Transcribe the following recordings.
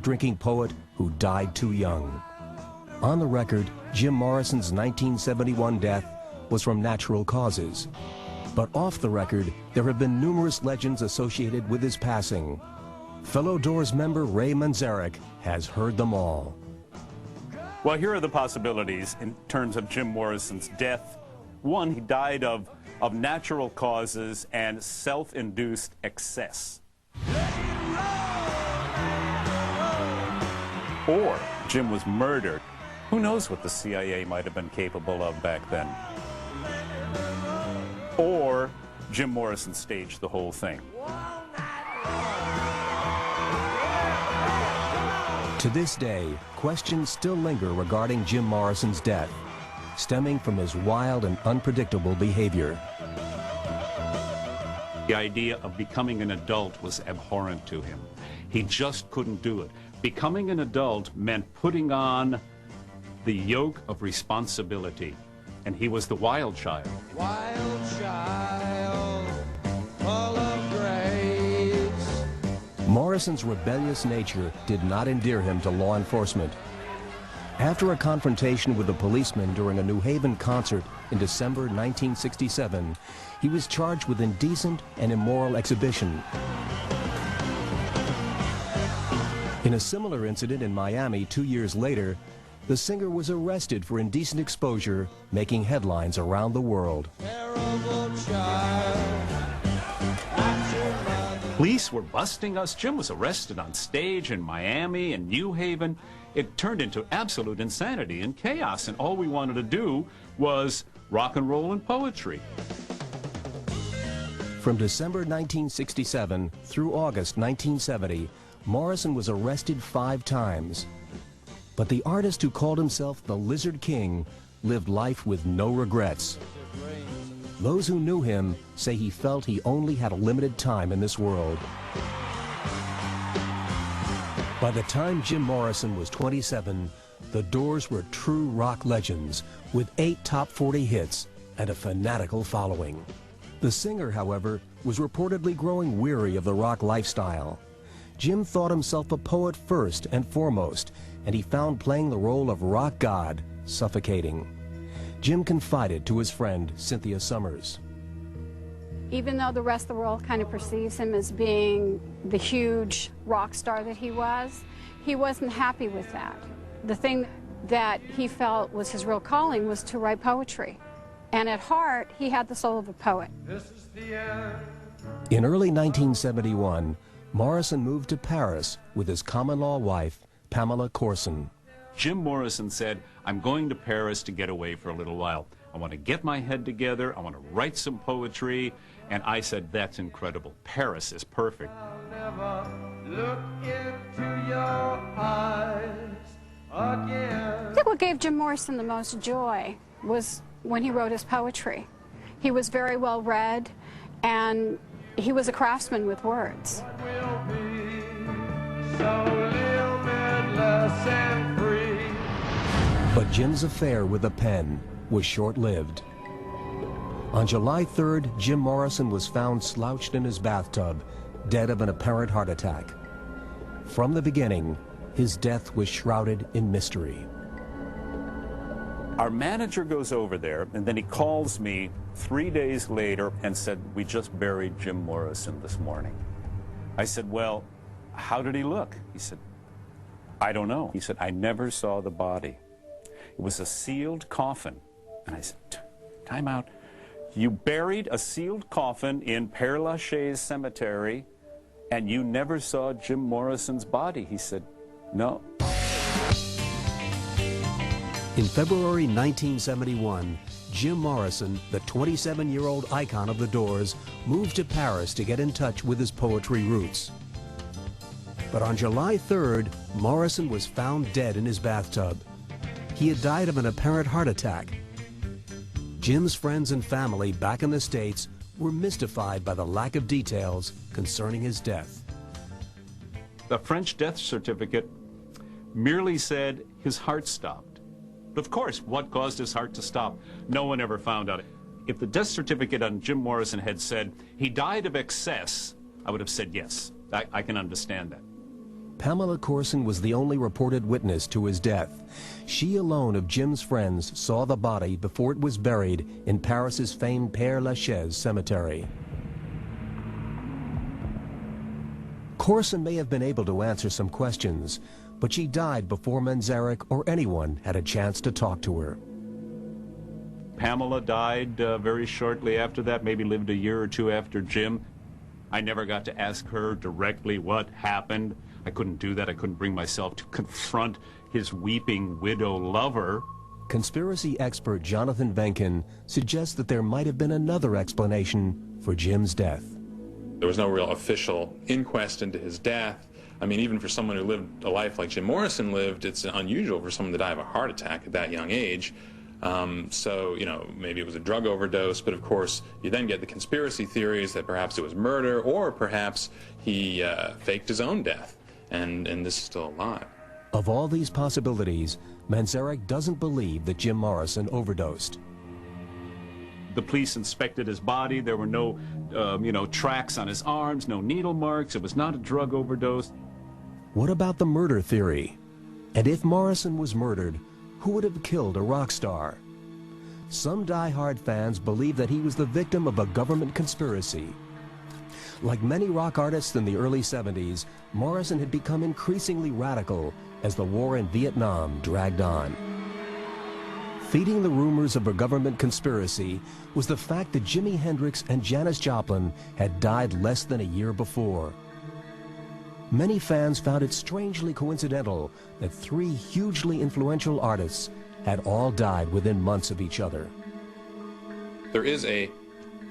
hard-drinking poet who died too young. On the record, Jim Morrison's 1971 death was from natural causes. But off the record, there have been numerous legends associated with his passing. Fellow Doors member Ray Manzarek has heard them all. Well, here are the possibilities in terms of Jim Morrison's death. One, he died of natural causes and self-induced excess. Or Jim was murdered. Who knows what the CIA might have been capable of back then? Or Jim Morrison staged the whole thing. To this day, questions still linger regarding Jim Morrison's death, stemming from his wild and unpredictable behavior. The idea of becoming an adult was abhorrent to him. He just couldn't do it. Becoming an adult meant putting on the yoke of responsibility, and he was the wild child. Wild child, full of grace. Morrison's rebellious nature did not endear him to law enforcement. After a confrontation with a policeman during a New Haven concert in December 1967, he was charged with indecent and immoral exhibition. In a similar incident in Miami 2 years later, the singer was arrested for indecent exposure, making headlines around the world. Police were busting us. Jim was arrested on stage in Miami and New Haven. It turned into absolute insanity and chaos, and all we wanted to do was rock and roll and poetry. From December 1967 through August 1970, Morrison was arrested 5 times. But the artist who called himself the Lizard King lived life with no regrets. Those who knew him say he felt he only had a limited time in this world. By the time Jim Morrison was 27, the Doors were true rock legends with 8 top 40 hits and a fanatical following. The singer, however, was reportedly growing weary of the rock lifestyle. Jim thought himself a poet first and foremost, and he found playing the role of rock god suffocating. Jim confided to his friend Cynthia Summers. Even though the rest of the world kind of perceives him as being the huge rock star that he wasn't happy with that. The thing that he felt was his real calling was to write poetry. And at heart, he had the soul of a poet. In early 1971, Morrison moved to Paris with his common-law wife, Pamela Corson. Jim Morrison said, I'm going to Paris to get away for a little while. I want to get my head together. I want to write some poetry. And I said, that's incredible. Paris is perfect. I'll never look into your eyes again. I think what gave Jim Morrison the most joy was when he wrote his poetry. He was very well read, and he was a craftsman with words. Will be so limitless and free. But Jim's affair with the pen was short-lived. On July 3rd, Jim Morrison was found slouched in his bathtub, dead of an apparent heart attack. From the beginning, his death was shrouded in mystery. Our manager goes over there, and then he calls me 3 days later and said, we just buried Jim Morrison this morning. I said, well, how did he look? He said, I don't know. He said, I never saw the body. It was a sealed coffin. And I said, time out. You buried a sealed coffin in Père Lachaise Cemetery, and you never saw Jim Morrison's body? He said, no. In February 1971, Jim Morrison, the 27-year-old icon of the Doors, moved to Paris to get in touch with his poetry roots. But on July 3rd, Morrison was found dead in his bathtub. He had died of an apparent heart attack. Jim's friends and family back in the States were mystified by the lack of details concerning his death. The French death certificate merely said his heart stopped. But of course, what caused his heart to stop? No one ever found out. If the death certificate on Jim Morrison had said he died of excess, I would have said yes. I can understand that. Pamela Courson was the only reported witness to his death. She alone of Jim's friends saw the body before it was buried in Paris's famed Père Lachaise cemetery. Courson may have been able to answer some questions, but she died before Manzarek or anyone had a chance to talk to her. Pamela died very shortly after that, maybe lived a year or two after Jim. I never got to ask her directly what happened. I couldn't do that. I couldn't bring myself to confront his weeping widow lover. Conspiracy expert Jonathan Venkin suggests that there might have been another explanation for Jim's death. There was no real official inquest into his death. I mean, even for someone who lived a life like Jim Morrison lived, it's unusual for someone to die of a heart attack at that young age. So, you know, maybe it was a drug overdose, but of course you then get the conspiracy theories that perhaps it was murder, or perhaps he faked his own death, and this is still alive. Of all these possibilities, Manzarek doesn't believe that Jim Morrison overdosed. The police inspected his body. There were no, tracks on his arms, no needle marks. It was not a drug overdose. What about the murder theory? And if Morrison was murdered, who would have killed a rock star? Some die-hard fans believe that he was the victim of a government conspiracy. Like many rock artists in the early 70s, Morrison had become increasingly radical as the war in Vietnam dragged on. Feeding the rumors of a government conspiracy was the fact that Jimi Hendrix and Janis Joplin had died less than a year before. Many fans found it strangely coincidental that three hugely influential artists had all died within months of each other. There is a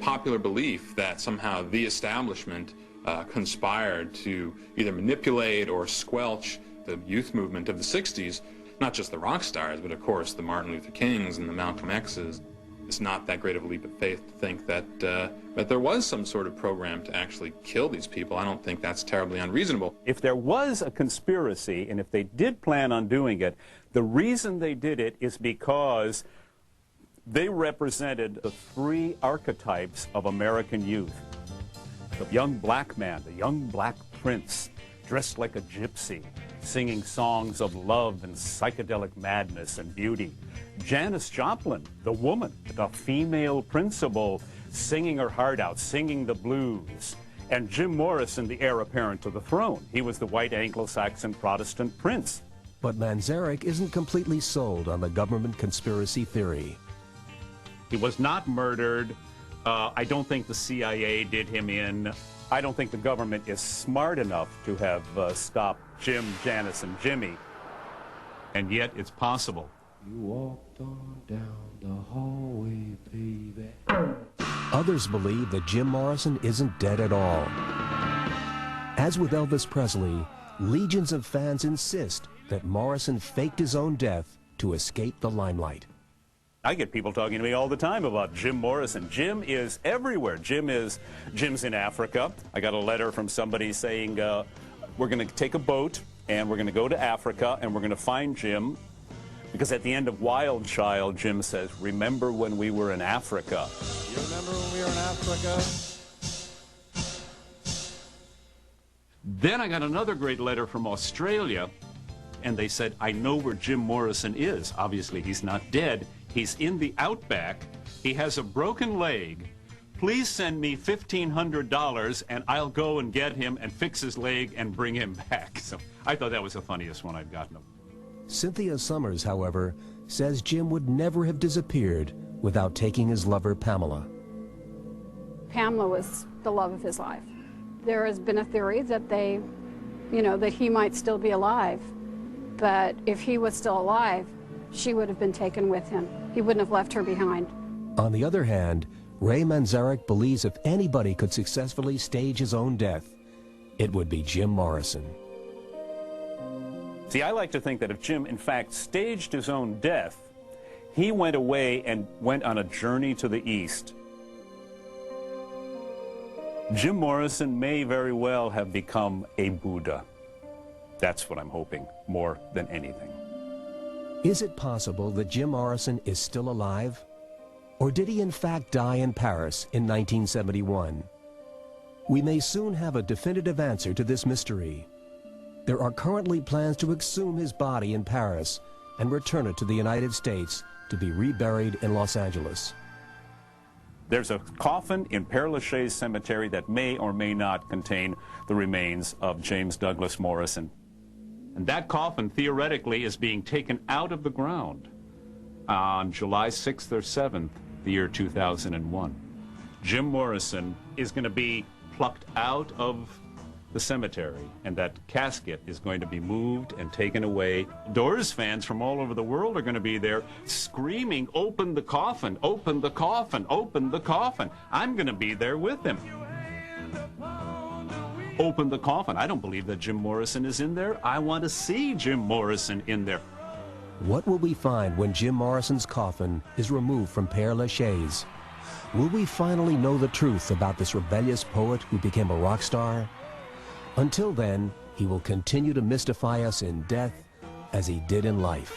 popular belief that somehow the establishment conspired to either manipulate or squelch the youth movement of the 60s, not just the rock stars, but of course the Martin Luther Kings and the Malcolm X's. It's not that great of a leap of faith to think that there was some sort of program to actually kill these people. I don't think that's terribly unreasonable. If there was a conspiracy, and if they did plan on doing it, the reason they did it is because they represented the three archetypes of American youth. The young black man, the young black prince, dressed like a gypsy, singing songs of love and psychedelic madness and beauty. Janis Joplin, the woman, the female principal, singing her heart out, singing the blues. And Jim Morrison, the heir apparent to the throne. He was the white Anglo-Saxon Protestant prince. But Manzarek isn't completely sold on the government conspiracy theory. He was not murdered. I don't think the CIA did him in. I don't think the government is smart enough to have stopped Jim, Janis, and Jimmy. And yet it's possible. You walked on down the hallway, baby. Others believe that Jim Morrison isn't dead at all. As with Elvis Presley, legions of fans insist that Morrison faked his own death to escape the limelight. I get people talking to me all the time about Jim Morrison. Jim is everywhere. Jim's in Africa. I got a letter from somebody saying, we're going to take a boat and we're going to go to Africa and we're going to find Jim. Because at the end of Wild Child, Jim says, remember when we were in Africa. You remember when we were in Africa? Then I got another great letter from Australia, and they said, I know where Jim Morrison is. Obviously, he's not dead. He's in the outback. He has a broken leg. Please send me $1,500, and I'll go and get him and fix his leg and bring him back. So I thought that was the funniest one I'd gotten. Cynthia Summers, however, says Jim would never have disappeared without taking his lover, Pamela. Pamela was the love of his life. There has been a theory that that he might still be alive. But if he was still alive, she would have been taken with him. He wouldn't have left her behind. On the other hand, Ray Manzarek believes if anybody could successfully stage his own death, it would be Jim Morrison. See, I like to think that if Jim, in fact, staged his own death, he went away and went on a journey to the east. Jim Morrison may very well have become a Buddha. That's what I'm hoping, more than anything. Is it possible that Jim Morrison is still alive? Or did he in fact die in Paris in 1971? We may soon have a definitive answer to this mystery. There are currently plans to exhume his body in Paris and return it to the United States to be reburied in Los Angeles. There's a coffin in Père Lachaise Cemetery that may or may not contain the remains of James Douglas Morrison. And that coffin, theoretically, is being taken out of the ground on July 6th or 7th, the year 2001. Jim Morrison is going to be plucked out of the cemetery, and that casket is going to be moved and taken away. Doors fans from all over the world are going to be there screaming, "Open the coffin, open the coffin, open the coffin." I'm going to be there with them. Open the coffin. I don't believe that Jim Morrison is in there. I want to see Jim Morrison in there. What will we find when Jim Morrison's coffin is removed from Père Lachaise? Will we finally know the truth about this rebellious poet who became a rock star? Until then, he will continue to mystify us in death as he did in life.